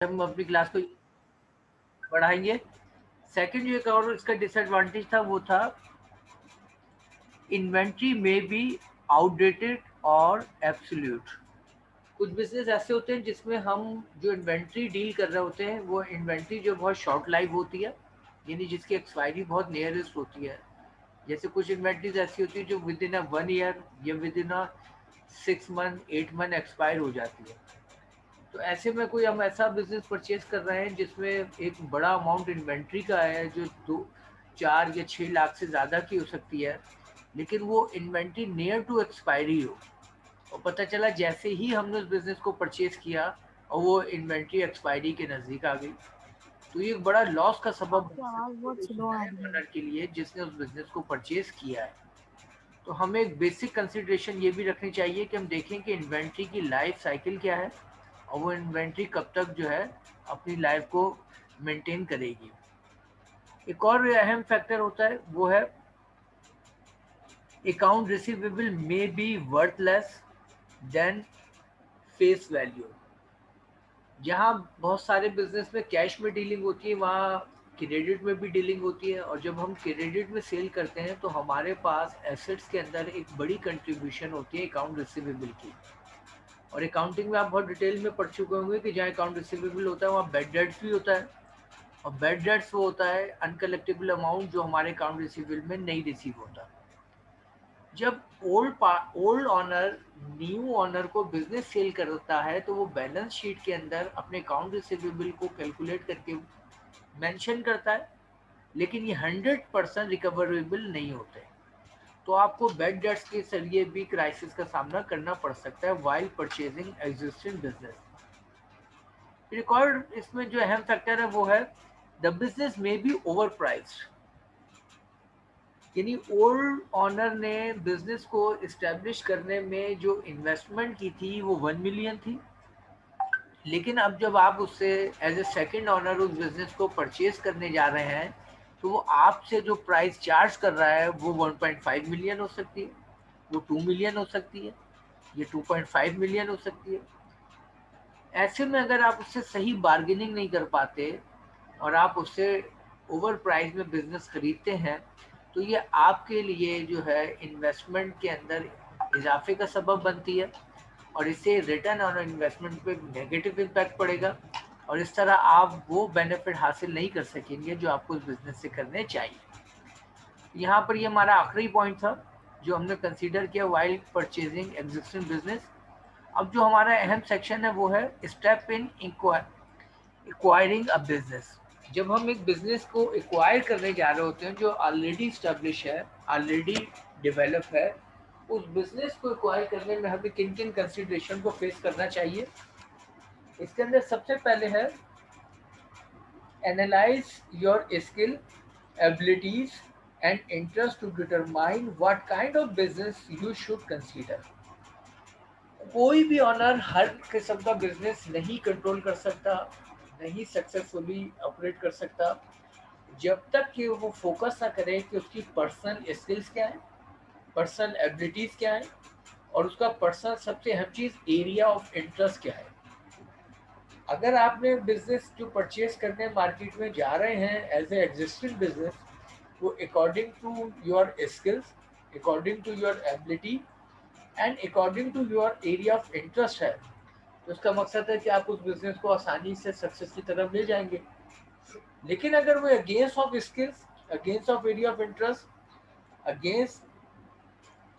हम अपनी क्लास को बढ़ाएंगे। सेकंड जो एक और इसका डिसएडवांटेज था वो था इन्वेंट्री में बी आउटडेटेड और एब्सोल्यूट। कुछ बिजनेस ऐसे होते हैं जिसमें हम जो इन्वेंट्री डील कर रहे होते हैं वो इन्वेंट्री जो बहुत शॉर्ट लाइफ होती है, यानी जिसकी एक्सपायरी बहुत नियरेस्ट होती है। जैसे कुछ इन्वेंट्रीज ऐसी होती है जो विद इन अ 1 ईयर या with in a 6 month 8 month expire हो जाती है। तो ऐसे में कोई हम ऐसा बिजनेस परचेज कर रहे हैं जिसमें एक बड़ा अमाउंट इन्वेंट्री का है जो 2 4 या 6 लाख से ज़्यादा की हो सकती है, लेकिन वो इन्वेंट्री नियर टू एक्सपायरी हो, और पता चला जैसे ही हमने उस बिजनेस को परचेज किया और वो इन्वेंट्री एक्सपायरी के नज़दीक आ गई, तो ये एक बड़ा लॉस का सबब आपकी बन आवाज सकती है बहुत उस स्लो आ नए रही है। ओनर के लिए जिसने उस बिजनेस को परचेज किया है। तो हमें एक बेसिक कंसिडरेशन ये भी रखनी चाहिए कि हम देखें कि इन्वेंट्री की लाइफ साइकिल क्या है और वो इन्वेंट्री कब तक जो है अपनी लाइफ को मेंटेन करेगी। एक और अहम फैक्टर होता है वो है account receivable may be worthless then face value. जहाँ बहुत सारे बिजनेस में कैश में डीलिंग होती है वहाँ क्रेडिट में भी डीलिंग होती है, और जब हम क्रेडिट में सेल करते हैं तो हमारे पास एसेट्स के अंदर एक बड़ी कंट्रीब्यूशन होती है अकाउंट रिसीवेबल की। और अकाउंटिंग में आप बहुत डिटेल में पढ़ चुके होंगे कि जहाँ अकाउंट रिसीवेबल होता है वहाँ बैड डेट्स भी होता है, और बैड डेट्स वो होता है अनकलेक्टेबल अमाउंट जो हमारे अकाउंट रिसीवेबल में नहीं रिसीव होता। जब ओल्ड ऑनर न्यू ऑनर को बिजनेस सेल करता है तो वो बैलेंस शीट के अंदर अपने अकाउंट रिसीवेबल को कैलकुलेट करके मेंशन करता है, लेकिन ये 100% रिकवरेबल नहीं होते। तो आपको बैड डेट्स के जरिए भी क्राइसिस का सामना करना पड़ सकता है while purchasing existing business. Record इसमें जो अहम फैक्टर है वो है द बिजनेस में बी ओवर प्राइस्ड, यानी ओल्ड ऑनर ने बिजनेस को इस्टेब्लिश करने में जो इन्वेस्टमेंट की थी वो 1 मिलियन थी, लेकिन अब जब आप उससे एज ए सेकेंड ऑनर उस बिजनेस को परचेज करने जा रहे हैं तो वो आपसे जो प्राइस चार्ज कर रहा है वो 1.5 मिलियन हो सकती है, वो 2 मिलियन हो सकती है, ये 2.5 मिलियन हो सकती है। ऐसे में अगर आप उससे सही बार्गेनिंग नहीं कर पाते और आप उससे ओवर प्राइस में बिजनेस खरीदते हैं तो ये आपके लिए जो है इन्वेस्टमेंट के अंदर इजाफे का सबब बनती है, और इससे रिटर्न ऑन इन्वेस्टमेंट पे नेगेटिव इम्पैक्ट पड़ेगा, और इस तरह आप वो बेनिफिट हासिल नहीं कर सकेंगे जो आपको उस बिजनेस से करने चाहिए। यहाँ पर ये हमारा आखिरी पॉइंट था जो हमने कंसीडर किया वाइल परचेजिंग एग्जिस्टिंग बिजनेस। अब जो हमारा अहम सेक्शन है वो है step in acquiring a business. जब हम एक बिजनेस को एक्वायर करने जा रहे होते हैं जो ऑलरेडी स्टैब्लिश है, ऑलरेडी डेवलप है, उस बिजनेस को एक्वायर करने में हमें किन किन कंसिडरेशन को फेस करना चाहिए। इसके अंदर सबसे पहले है analyse your skill abilities and interest to determine what kind of business you should consider. कोई भी ऑनर हर किस्म का बिजनेस नहीं कंट्रोल कर सकता, नहीं सक्सेसफुली ऑपरेट कर सकता, जब तक कि वो फोकस ना करे कि उसकी पर्सनल स्किल्स क्या है, पर्सनल एबिलिटीज क्या है, और उसका पर्सनल सबसे अहम चीज एरिया ऑफ इंटरेस्ट क्या है। अगर आपने बिजनेस जो परचेज करने मार्केट में जा रहे हैं एज ए एग्जिस्टिंग बिजनेस, वो according to your skills, according to your ability and according to your area of interest है, तो उसका मकसद है कि आप उस बिजनेस को आसानी से सक्सेस की तरफ ले जाएंगे। लेकिन अगर वो against of skills, against of area of interest, against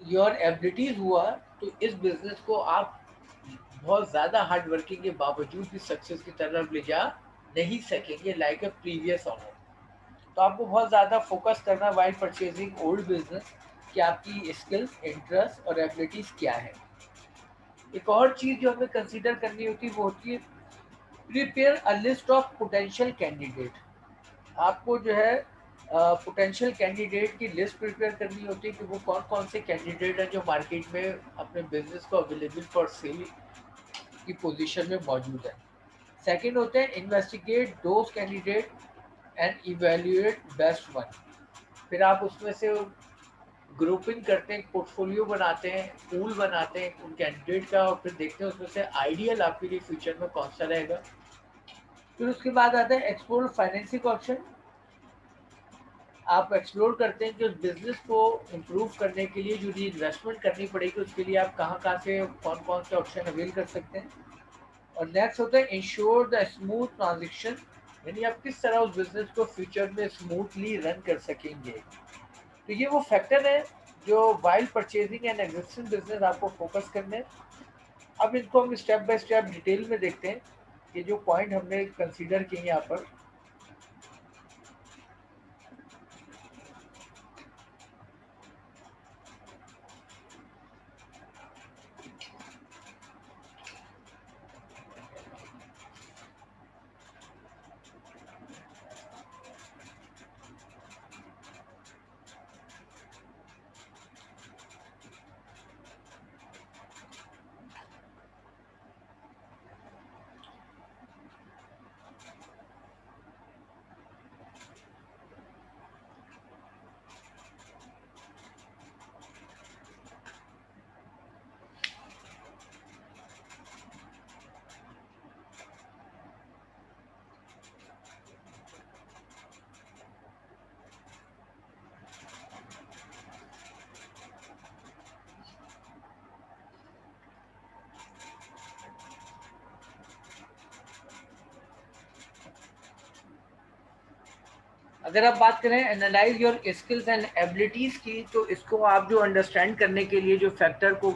your abilities हुआ, तो इस बिजनेस को आप बहुत ज़्यादा हार्ड वर्किंग के बावजूद भी सक्सेस की तरफ ले जा नहीं सकेंगे लाइक ए प्रीवियस ऑनर। तो आपको बहुत ज़्यादा फोकस करना वाइल परचेजिंग ओल्ड बिजनेस कि आपकी स्किल्स, इंटरेस्ट और एबिलिटीज़ क्या है। एक और चीज़ जो हमें कंसीडर करनी होती है वो होती है prepare a list of potential candidate. आपको जो है पोटेंशियल कैंडिडेट की लिस्ट प्रिपेयर करनी होती है कि वो कौन कौन से कैंडिडेट हैं जो मार्केट में अपने बिजनेस को अवेलेबल फॉर सेल की पोजीशन में मौजूद है। सेकंड होते हैं investigate those candidate and evaluate best one. फिर आप उसमें से ग्रुपिंग करते हैं, पोर्टफोलियो बनाते हैं, पूल बनाते हैं उन कैंडिडेट का, और फिर देखते हैं उसमें से आइडियल आपके लिए फ्यूचर में कौन सा रहेगा। फिर उसके बाद आता है एक्सप्लोर फाइनेंसिंग ऑप्शन। आप एक्सप्लोर करते हैं कि उस बिजनेस को इम्प्रूव करने के लिए जो इन्वेस्टमेंट करनी पड़ेगी उसके लिए आप कहाँ कहाँ से कौन कौन से ऑप्शन अवेल कर सकते हैं। और नेक्स्ट होता है इंश्योर द स्मूथ ट्रांजेक्शन, यानी आप किस तरह उस बिजनेस को फ्यूचर में स्मूथली रन कर सकेंगे। तो ये वो फैक्टर है जो while purchasing and existing business आपको फोकस करने हैं। अब इनको हम स्टेप बाय स्टेप डिटेल में देखते हैं कि जो पॉइंट हमने कंसीडर किए यहाँ पर। अगर आप बात करें analyse your skills and abilities की, तो इसको आप जो अंडरस्टैंड करने के लिए जो फैक्टर को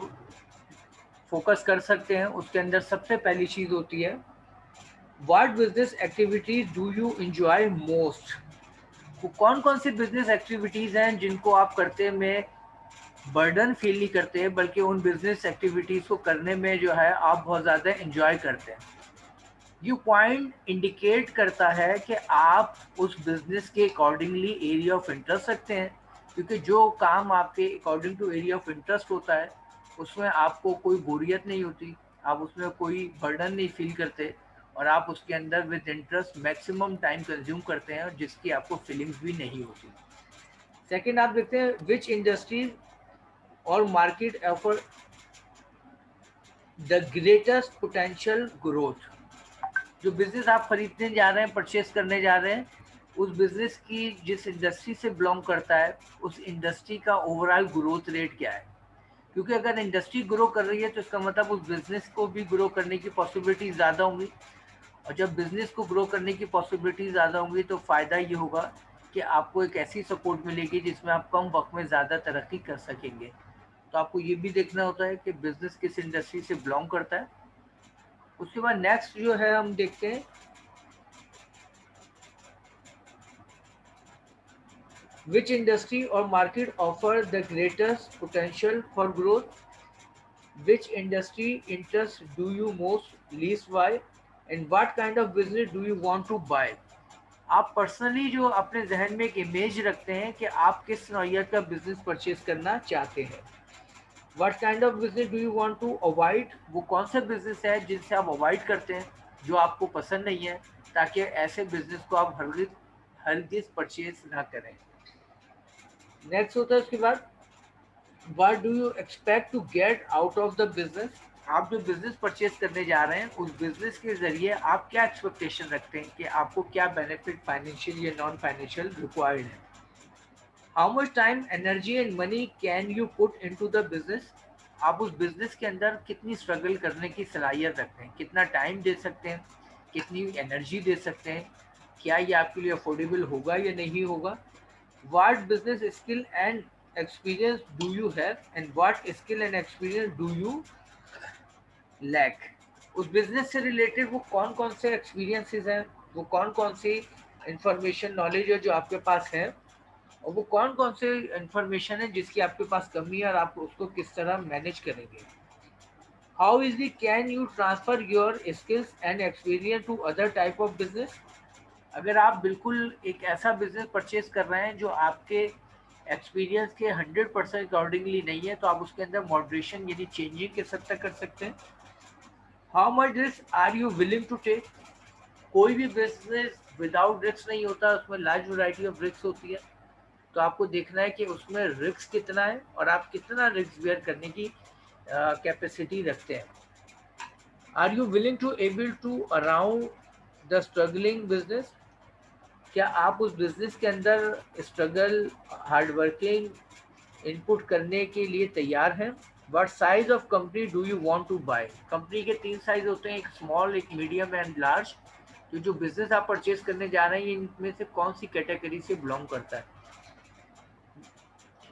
फोकस कर सकते हैं उसके अंदर सबसे पहली चीज होती है what business activities do you enjoy most. वो कौन कौन सी बिजनेस एक्टिविटीज हैं जिनको आप करते में बर्डन फील नहीं करते, बल्कि उन बिजनेस एक्टिविटीज को करने में जो है आप बहुत ज़्यादा एंजॉय करते हैं। ये पॉइंट इंडिकेट करता है कि आप उस बिजनेस के अकॉर्डिंगली एरिया ऑफ इंटरेस्ट रखते हैं, क्योंकि जो काम आपके according to area of interest होता है उसमें आपको कोई बोरियत नहीं होती, आप उसमें कोई बर्डन नहीं फील करते, और आप उसके अंदर with interest maximum time consume करते हैं और जिसकी आपको फीलिंग्स भी नहीं होती। सेकेंड आप देखते हैं विच इंडस्ट्रीज और market offer the greatest potential growth. जो बिजनेस आप खरीदने जा रहे हैं, परचेस करने जा रहे हैं, उस बिजनेस की जिस इंडस्ट्री से बिलोंग करता है उस इंडस्ट्री का ओवरऑल ग्रोथ रेट क्या है। क्योंकि अगर इंडस्ट्री ग्रो कर रही है तो इसका मतलब उस बिजनेस को भी ग्रो करने की पॉसिबिलिटी ज़्यादा होंगी, और जब बिजनेस को ग्रो करने की पॉसिबिलिटी ज़्यादा होंगी तो फ़ायदा ये होगा कि आपको एक ऐसी सपोर्ट मिलेगी जिसमें आप कम वक्त में ज़्यादा तरक्की कर सकेंगे। तो आपको ये भी देखना होता है कि बिजनेस किस इंडस्ट्री से बिलोंग करता है। उसके बाद नेक्स्ट जो है हम देखते हैं which industry or market offer the greatest potential for growth, which industry interest do you most least why, and what kind of business do you want to buy। आप पर्सनली जो अपने जहन में एक इमेज रखते हैं कि आप किस नौयत का बिजनेस परचेज करना चाहते हैं। What kind of business do you want to avoid, वो कौन सा बिजनेस है जिनसे आप अवॉइड करते हैं, जो आपको पसंद नहीं है, ताकि ऐसे बिजनेस को आप हरगिज परचेज ना करें। नेक्स्ट होता है उसके बाद what do you expect to get out of the business. आप जो बिजनेस परचेज करने जा रहे हैं उस बिजनेस के जरिए आप क्या एक्सपेक्टेशन रखते हैं कि आपको क्या बेनिफिट फाइनेंशियल या नॉन फाइनेंशियल रिक्वायर्ड है। How much time energy and money can you put into the business. आप उस बिजनेस के अंदर कितनी स्ट्रगल करने की सलाहियत रखते हैं, कितना टाइम दे सकते हैं, कितनी एनर्जी दे सकते हैं, क्या ये आपके लिए अफोर्डेबल होगा या नहीं होगा। What business skill and experience do you have and what skill and experience do you lack। उस बिजनेस से रिलेटेड वो कौन कौन से एक्सपीरियंसेस हैं, वो कौन कौन सी इंफॉर्मेशन नॉलेज है जो आपके पास है, और वो कौन कौन से इंफॉर्मेशन है जिसकी आपके पास कमी है और आप उसको किस तरह मैनेज करेंगे। How easily can you transfer your skills and experience to other type of business. अगर आप बिल्कुल एक ऐसा बिजनेस परचेज कर रहे हैं जो आपके एक्सपीरियंस के 100% अकॉर्डिंगली नहीं है, तो आप उसके अंदर मॉडरेशन यानी चेंजिंग किस हद तक कर सकते हैं। How much risk are you willing to take. कोई भी बिजनेस विदाउट रिस्क नहीं होता, उसमें लार्ज वैरायटी ऑफ रिस्क होती है, तो आपको देखना है कि उसमें रिस्क कितना है और आप कितना रिस्क बेयर करने की कैपेसिटी रखते हैं। Are you willing to able to around the struggling business, क्या आप उस बिजनेस के अंदर स्ट्रगल, हार्डवर्किंग इनपुट करने के लिए तैयार हैं? What size of company do you want to buy? Company के 3 साइज होते हैं, एक स्मॉल, एक मीडियम एंड लार्ज। तो जो बिजनेस आप परचेज करने जा रहे हैं इनमें से कौन सी कैटेगरी से बिलोंग करता है?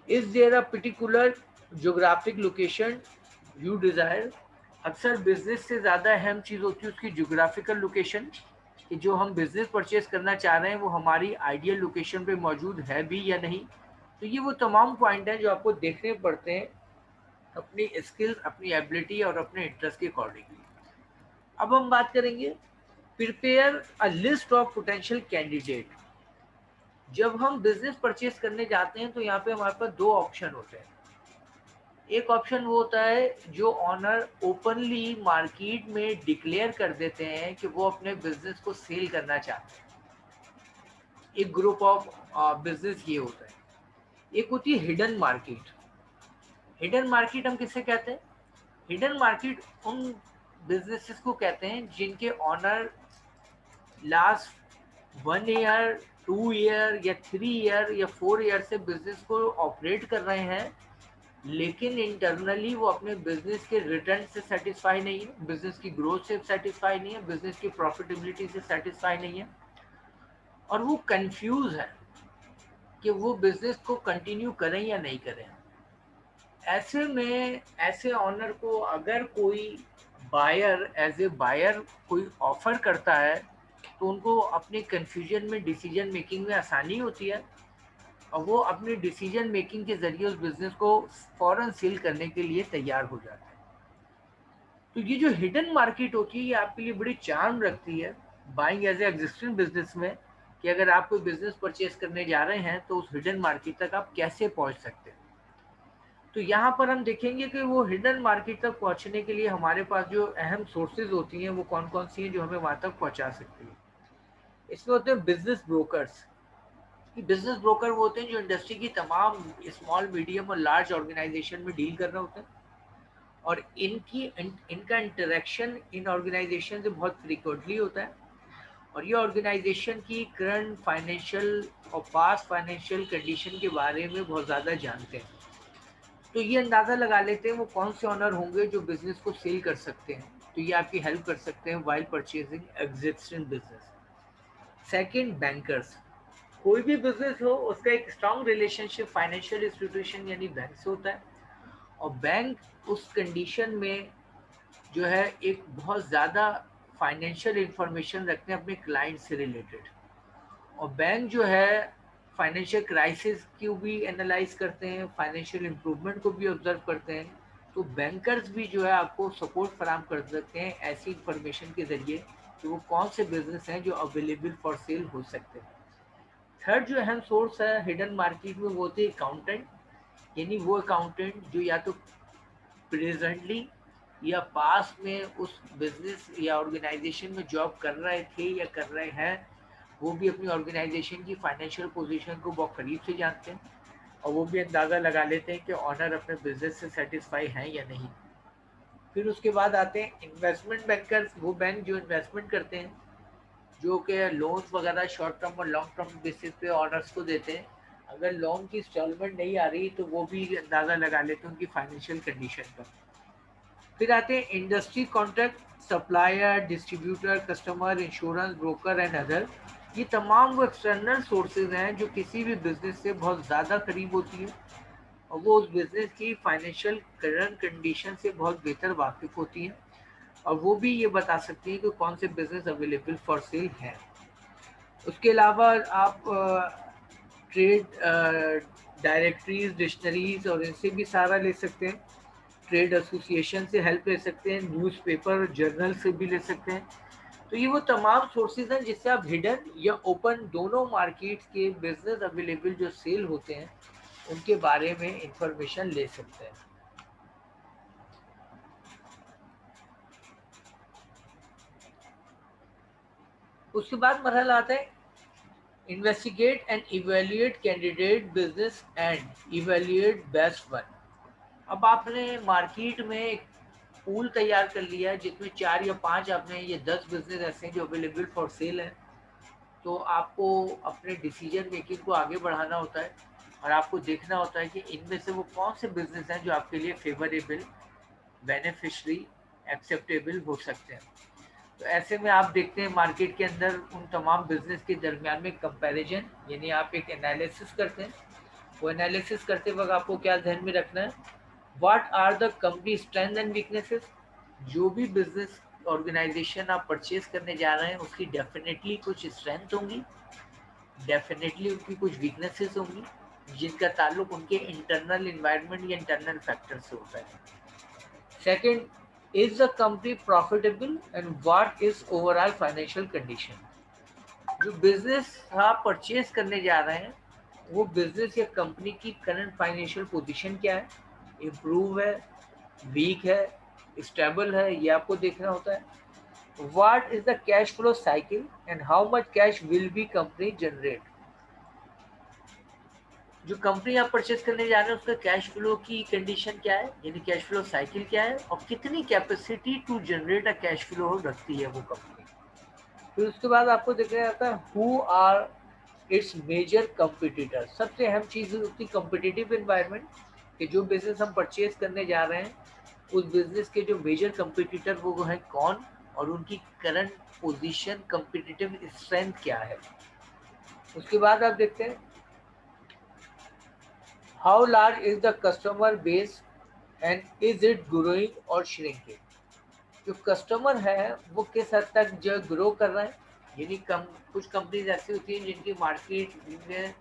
Is there a particular geographic location you desire? अक्सर बिजनेस से ज़्यादा अहम चीज़ होती है उसकी ज्योग्राफिकल लोकेशन, कि जो हम बिजनेस परचेज करना चाह रहे हैं वो हमारी आइडियल लोकेशन पे मौजूद है भी या नहीं। तो ये वो तमाम पॉइंट हैं जो आपको देखने पड़ते हैं अपनी स्किल्स, अपनी एबिलिटी और अपने इंटरेस्ट के अकॉर्डिंगली। अब हम बात करेंगे prepare a list of potential candidate. जब हम बिजनेस परचेज करने जाते हैं तो यहाँ पे हमारे पास दो ऑप्शन होते हैं। एक ऑप्शन वो होता है जो ऑनर ओपनली मार्केट में डिक्लेयर कर देते हैं कि वो अपने बिजनेस को सेल करना चाहते हैं। एक ग्रुप ऑफ बिजनेस ये होता है। एक होती है हिडन मार्केट। हिडन मार्केट हम किससे कहते हैं? हिडन मार्केट उन बिजनेसेस को कहते हैं जिनके ऑनर लास्ट 1 ईयर, 2 ईयर या 3 ईयर या 4 ईयर से बिजनेस को ऑपरेट कर रहे हैं, लेकिन इंटरनली वो अपने बिजनेस के रिटर्न से सेटिस्फाई नहीं है, बिजनेस की ग्रोथ से सेटिस्फाई नहीं है, बिजनेस की प्रॉफिटेबिलिटी से सेटिस्फाई नहीं है, और वो कंफ्यूज है कि वो बिजनेस को कंटिन्यू करें या नहीं करें। ऐसे में ऐसे ऑनर को अगर कोई बायर, एज ए बायर कोई ऑफर करता है तो उनको अपने कंफ्यूजन में डिसीजन मेकिंग में आसानी होती है और वो अपनी डिसीजन मेकिंग के जरिए उस बिजनेस को फौरन सेल करने के लिए तैयार हो जाता है। तो ये जो हिडन मार्केट होती है ये आपके लिए बड़ी चार्म रखती है buying as a existing business में, कि अगर आप कोई बिजनेस परचेज करने जा रहे हैं तो उस हिडन मार्केट तक आप कैसे पहुंच सकते हैं। तो यहाँ पर हम देखेंगे कि वो हिडन मार्केट तक पहुँचने के लिए हमारे पास जो अहम सोर्सेज होती हैं वो कौन कौन सी हैं जो हमें वहाँ तक पहुँचा सकती है। इसमें होते हैं बिजनेस ब्रोकर्स। बिजनेस ब्रोकर वो होते हैं जो इंडस्ट्री की तमाम स्मॉल, मीडियम और लार्ज ऑर्गेनाइजेशन में डील कर रहे होते हैं, और इनका इंटरेक्शन इन ऑर्गेनाइजेशन से बहुत फ्रीक्वेंटली होता है, और ये ऑर्गेनाइजेशन की करंट फाइनेंशियल और पास्ट फाइनेंशियल कंडीशन के बारे में बहुत ज़्यादा जानते हैं। तो ये अंदाज़ा लगा लेते हैं वो कौन से ऑनर होंगे जो बिजनेस को सेल कर सकते हैं, तो ये आपकी हेल्प कर सकते हैं while purchasing existing business. Second, bankers. कोई भी बिजनेस हो उसका एक स्ट्रांग रिलेशनशिप फाइनेंशियल इंस्टीट्यूशन यानी बैंक से होता है, और बैंक उस कंडीशन में जो है एक बहुत ज़्यादा फाइनेंशियल इंफॉर्मेशन रखते हैं अपने क्लाइंट से रिलेटेड, और बैंक जो है फाइनेंशियल क्राइसिस को भी एनालाइज करते हैं, फाइनेंशियल इम्प्रूवमेंट को भी ऑब्जर्व करते हैं। तो बैंकर्स भी जो है आपको सपोर्ट फराहम कर सकते हैं ऐसी इंफॉर्मेशन के ज़रिए कि वो कौन से बिजनेस हैं जो अवेलेबल फॉर सेल हो सकते हैं। थर्ड जो अहम सोर्स है हिडन मार्केट में वो होते हैं अकाउंटेंट, यानी वो अकाउंटेंट जो या तो प्रेजेंटली या पास में उस बिजनेस या ऑर्गेनाइजेशन में जॉब कर रहे थे या कर रहे हैं, वो भी अपनी ऑर्गेनाइजेशन की फाइनेंशियल पोजीशन को बहुत करीब से जानते हैं, और वो भी अंदाज़ा लगा लेते हैं कि ऑनर अपने बिजनेस से सेटिस्फाई हैं या नहीं। फिर उसके बाद आते हैं इन्वेस्टमेंट बैंकर्स, वो बैंक जो इन्वेस्टमेंट करते हैं, जो कि लोन्स वगैरह शॉर्ट टर्म और लॉन्ग टर्म बेसिस पे ऑनर्स को देते हैं। अगर लोन की इंस्टॉलमेंट नहीं आ रही तो वो भी अंदाज़ा लगा लेते हैं उनकी फाइनेंशियल कंडीशन का। फिर आते हैं industry contract, supplier, distributor, customer, insurance, broker and other. ये तमाम वो एक्सटर्नल सोर्सेज हैं जो किसी भी बिजनेस से बहुत ज़्यादा करीब होती है, और वो उस बिजनेस की फाइनेंशियल करंट कंडीशन से बहुत बेहतर वाकिफ होती हैं, और वो भी ये बता सकती हैं कि कौन से बिजनेस अवेलेबल फॉर सेल हैं। उसके अलावा आप ट्रेड डायरेक्टरीज, डिक्शनरीज और इनसे भी सहारा ले सकते हैं, ट्रेड एसोसिएशन से हेल्प ले सकते हैं, न्यूज़पेपर, जर्नल से भी ले सकते हैं। तो ये वो तमाम सोर्सेज हैं जिससे आप हिडन या ओपन दोनों मार्केट्स के बिजनेस अवेलेबल जो सेल होते हैं उनके बारे में इंफॉर्मेशन ले सकते हैं। उसके बाद मरहला आता है investigate and evaluate candidate business and evaluate best one. अब आपने मार्केट में पूल तैयार कर लिया है जिसमें 4 या 5 आपने ये 10 बिजनेस ऐसे हैं जो अवेलेबल फॉर सेल है, तो आपको अपने डिसीजन मेकिंग को आगे बढ़ाना होता है और आपको देखना होता है कि इनमें से वो कौन से बिजनेस हैं जो आपके लिए फेवरेबल, बेनिफिशरी, एक्सेप्टेबल हो सकते हैं। तो ऐसे में आप देखते हैं मार्केट के अंदर उन तमाम बिजनेस के दरमियान में कंपैरिजन, यानी आप एक एनालिसिस करते हैं। वो एनालिसिस करते वक्त आपको क्या ध्यान में रखना है, what are the company strength and weaknesses. जो भी बिजनेस ऑर्गेनाइजेशन आप परचेज करने जा रहे हैं उसकी डेफिनेटली कुछ स्ट्रेंथ होंगी, डेफिनेटली उनकी कुछ वीकनेसेस होंगी जिनका ताल्लुक उनके इंटरनल इन्वायरमेंट या इंटरनल फैक्टर से होता है। Second, is the company profitable and what is overall financial condition. जो बिजनेस आप परचेज करने जा रहे हैं वो बिजनेस या कंपनी की करंट फाइनेंशियल पोजीशन क्या है, इम्प्रूव है, वीक है, स्टेबल है, ये आपको देखना होता है। What is the cash flow cycle and how much cash will be company generate. जो कंपनी आप परचेज करने जा रहे हैं उसका कैश फ्लो की कंडीशन क्या है, यानी कैश फ्लो साइकिल क्या है और कितनी capacity to generate a cash flow रखती है वो कंपनी। फिर उसके बाद आपको देखा जाता है who are its major competitor. सबसे अहम चीज़ होती है कंपिटिटिव इन्वायरमेंट, कि जो बिजनेस हम परचेज करने जा रहे हैं उस बिजनेस के जो मेजर कंपिटिटर वो हैं कौन और उनकी करंट पोजीशन, कंपिटिटिव स्ट्रेंथ क्या है। उसके बाद आप देखते हैं how large is the customer base and is it growing और श्रिंकिंग। जो कस्टमर है वो किस हद तक जो ग्रो कर रहा है, यानी कुछ कंपनीज ऐसी होती हैं जिनकी मार्केट में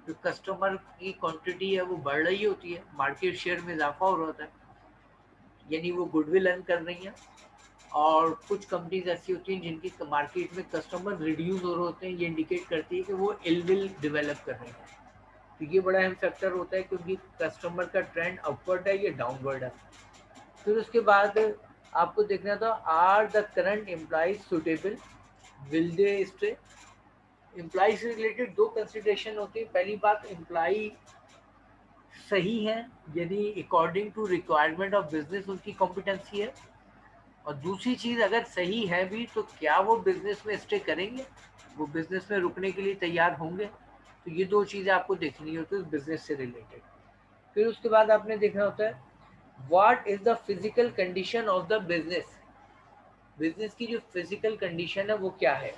जो कस्टमर की क्वांटिटी है वो बढ़ रही होती है, मार्केट शेयर में इजाफा हो रहा होता है, यानी वो गुडविल अर्न कर रही हैं। और कुछ कंपनीज ऐसी होती हैं जिनकी मार्केट में कस्टमर रिड्यूस हो रहे होते हैं, ये इंडिकेट करती है कि वो इलविल डेवलप कर रही हैं। तो ये बड़ा अहम फैक्टर होता है क्योंकि कस्टमर का ट्रेंड अपवर्ड है या डाउनवर्ड है। फिर उसके बाद आपको देखना था are the current employees suitable, will they stay. Employee से रिलेटेड दो कंसिडरेशन होती है। पहली बात, एम्प्लॉय सही है यदि according to requirement of business उनकी कॉम्पिटेंसी है, और दूसरी चीज़ अगर सही है भी तो क्या वो बिजनेस में स्टे करेंगे, वो बिजनेस में रुकने के लिए तैयार होंगे। तो ये दो चीज़ें आपको देखनी होती है बिजनेस से रिलेटेड। फिर उसके बाद आपने देखना होता है what is the physical condition of the business. Business की जो फिजिकल कंडीशन है वो क्या है।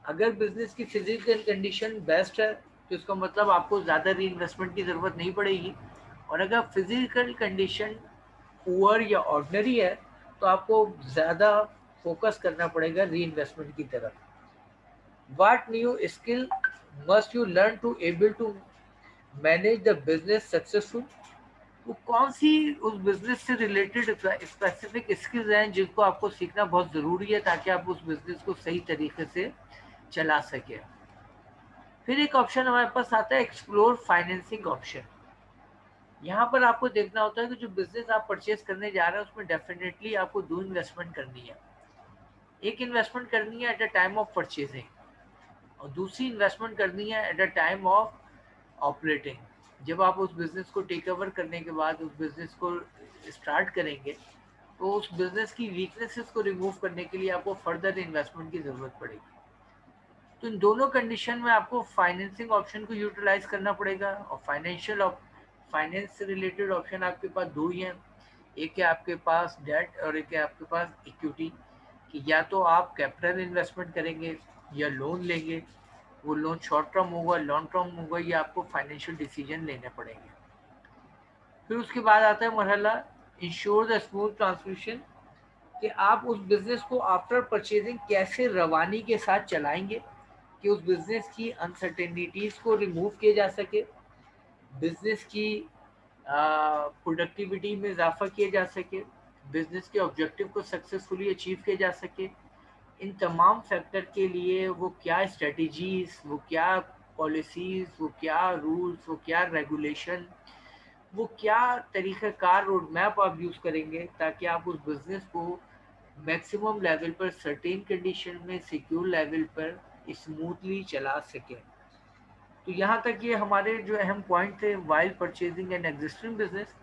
अगर बिजनेस की फिजिकल कंडीशन बेस्ट है तो इसका मतलब आपको ज़्यादा री इन्वेस्टमेंट की ज़रूरत नहीं पड़ेगी, और अगर फिजिकल कंडीशन पुअर या ऑर्डनरी है तो आपको ज़्यादा फोकस करना पड़ेगा री इन्वेस्टमेंट की तरफ। What new skill must you learn to able to manage the business successful. वो कौन सी उस बिजनेस से रिलेटेड स्पेसिफिक स्किल्स हैं जिनको आपको सीखना बहुत ज़रूरी है ताकि आप उस बिजनेस को सही तरीके से चला सके। फिर एक ऑप्शन हमारे पास आता है एक्सप्लोर फाइनेंसिंग ऑप्शन। यहाँ पर आपको देखना होता है कि जो बिजनेस आप परचेज करने जा रहे हैं उसमें डेफिनेटली आपको दो इन्वेस्टमेंट करनी है। एक इन्वेस्टमेंट करनी है at a time of purchasing और दूसरी इन्वेस्टमेंट करनी है at a time of operating. जब आप उस बिजनेस को टेक ओवर करने के बाद उस बिजनेस को स्टार्ट करेंगे तो उस बिजनेस की वीकनेसेस को रिमूव करने के लिए आपको फर्दर इन्वेस्टमेंट की ज़रूरत पड़ेगी। तो इन दोनों कंडीशन में आपको फाइनेंसिंग ऑप्शन को यूटिलाइज करना पड़ेगा, और फाइनेंस से रिलेटेड ऑप्शन आपके पास दो ही हैं। एक है आपके पास डेट और एक है आपके पास इक्विटी, कि या तो आप कैपिटल इन्वेस्टमेंट करेंगे या लोन लेंगे। वो लोन शॉर्ट टर्म होगा, लॉन्ग टर्म होगा, ये आपको फाइनेंशियल डिसीजन लेने पड़ेंगे। फिर उसके बाद आता है मरहला इंश्योर द स्मूथ ट्रांसमिशन, कि आप उस बिजनेस को आफ्टर परचेजिंग कैसे रवानी के साथ चलाएंगे कि उस बिजनेस की अनसर्टेनिटीज़ को रिमूव किया जा सके, बिजनेस की प्रोडक्टिविटी में इजाफा किया जा सके, बिजनेस के ऑब्जेक्टिव को सक्सेसफुली अचीव किया जा सके। इन तमाम फैक्टर के लिए वो क्या स्ट्रेटजीज, वो क्या पॉलिसीज़, वो क्या रूल्स, वो क्या रेगुलेशन, वो क्या तरीक़ाकार रोड मैप आप यूज़ करेंगे ताकि आप उस बिज़नेस को मैक्सिमम लेवल पर सर्टेन कंडीशन में सिक्योर लेवल पर स्मूथली चला सकें। तो यहाँ तक ये हमारे जो अहम पॉइंट थे while purchasing and existing business.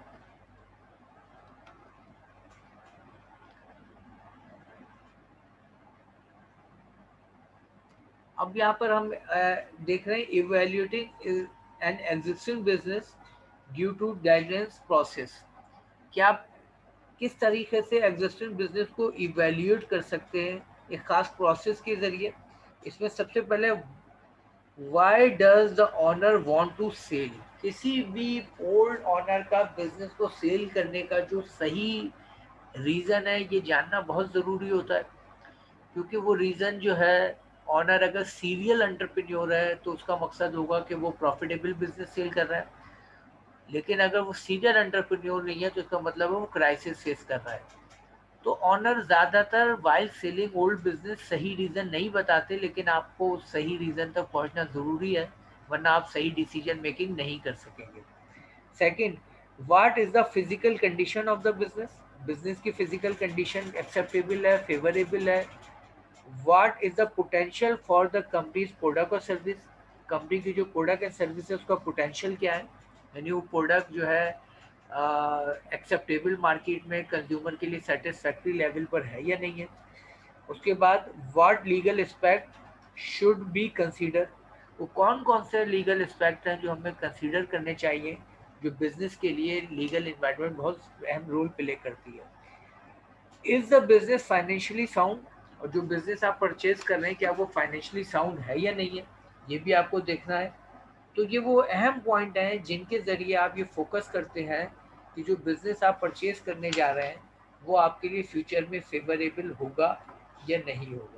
अब यहाँ पर हम देख रहे हैं evaluating an existing business due to diligence process. क्या आप किस तरीके से एग्जिस्टिंग बिजनेस को इवेल्यूएट कर सकते हैं एक खास प्रोसेस के जरिए। इसमें सबसे पहले why does the owner want to sell. किसी भी ओल्ड ऑनर का बिजनेस को सेल करने का जो सही रीज़न है ये जानना बहुत ज़रूरी होता है, क्योंकि वो रीज़न जो है, ऑनर अगर सीरियल एंटरप्रेन्योर है तो उसका मकसद होगा कि वो प्रॉफिटेबल बिजनेस सेल कर रहा है, लेकिन अगर वो सीरियल एंटरप्रेन्योर नहीं है तो इसका मतलब है वो क्राइसिस फेस कर रहा है। तो ऑनर ज़्यादातर वाइल सेलिंग ओल्ड बिजनेस सही रीज़न नहीं बताते, लेकिन आपको सही रीज़न तक पहुंचना ज़रूरी है, वरना आप सही डिसीजन मेकिंग नहीं कर सकेंगे। Second, what is the physical condition of the business. Business की फिजिकल कंडीशन एक्सेप्टेबल है, फेवरेबल है। What is the potential for the companies product और सर्विस। कंपनी की जो प्रोडक्ट एंड सर्विस है उसका पोटेंशियल क्या है, यानी वो प्रोडक्ट जो है एक्सेप्टेबल मार्केट में कंज्यूमर के लिए सेटिस्फैक्ट्री लेवल पर है या नहीं है। उसके बाद what legal aspect should be consider. वो कौन कौन से लीगल एस्पेक्ट हैं जो हमें कंसीडर करने चाहिए, जो बिजनेस के लिए लीगल इन्वायरमेंट बहुत अहम रोल प्ले करती है। Is the business financially sound. और जो बिजनेस आप परचेज कर रहे हैं क्या वो फाइनेंशियली साउंड है या नहीं है, ये भी आपको देखना है। तो ये वो अहम पॉइंट हैं जिनके ज़रिए आप ये फोकस करते हैं कि जो बिज़नेस आप परचेज़ करने जा रहे हैं वो आपके लिए फ्यूचर में फेवरेबल होगा या नहीं होगा।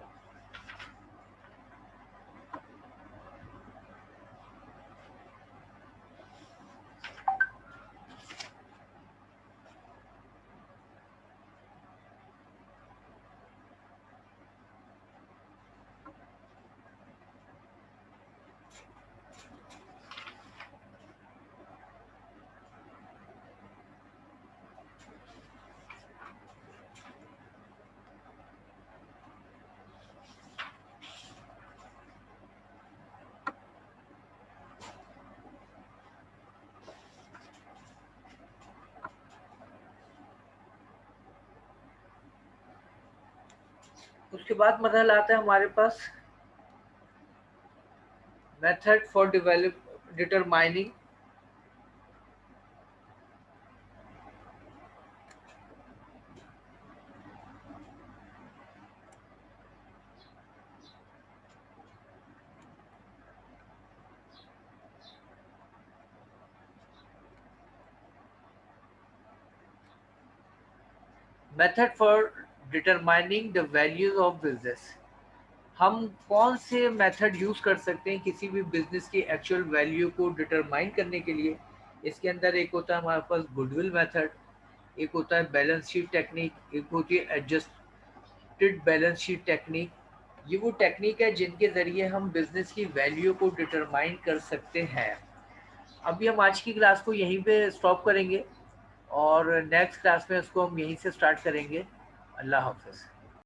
उसके बाद मरहला आता है हमारे पास method for develop determining. Method for determining the values of business. हम कौन से मेथड यूज़ कर सकते हैं किसी भी बिजनेस की एक्चुअल वैल्यू को डिटरमाइन करने के लिए। इसके अंदर एक होता है हमारे पास गुडविल मेथड, एक होता है बैलेंस शीट टेक्निक, एक होती है एडजस्टेड बैलेंस शीट टेक्निक। ये वो टेक्निक है जिनके ज़रिए हम बिजनेस की वैल्यू को डिटरमाइन कर सकते हैं। अभी हम आज की क्लास को यहीं पे स्टॉप करेंगे और नेक्स्ट क्लास में इसको हम यहीं से स्टार्ट करेंगे। अल्लाह हाफ़िज़।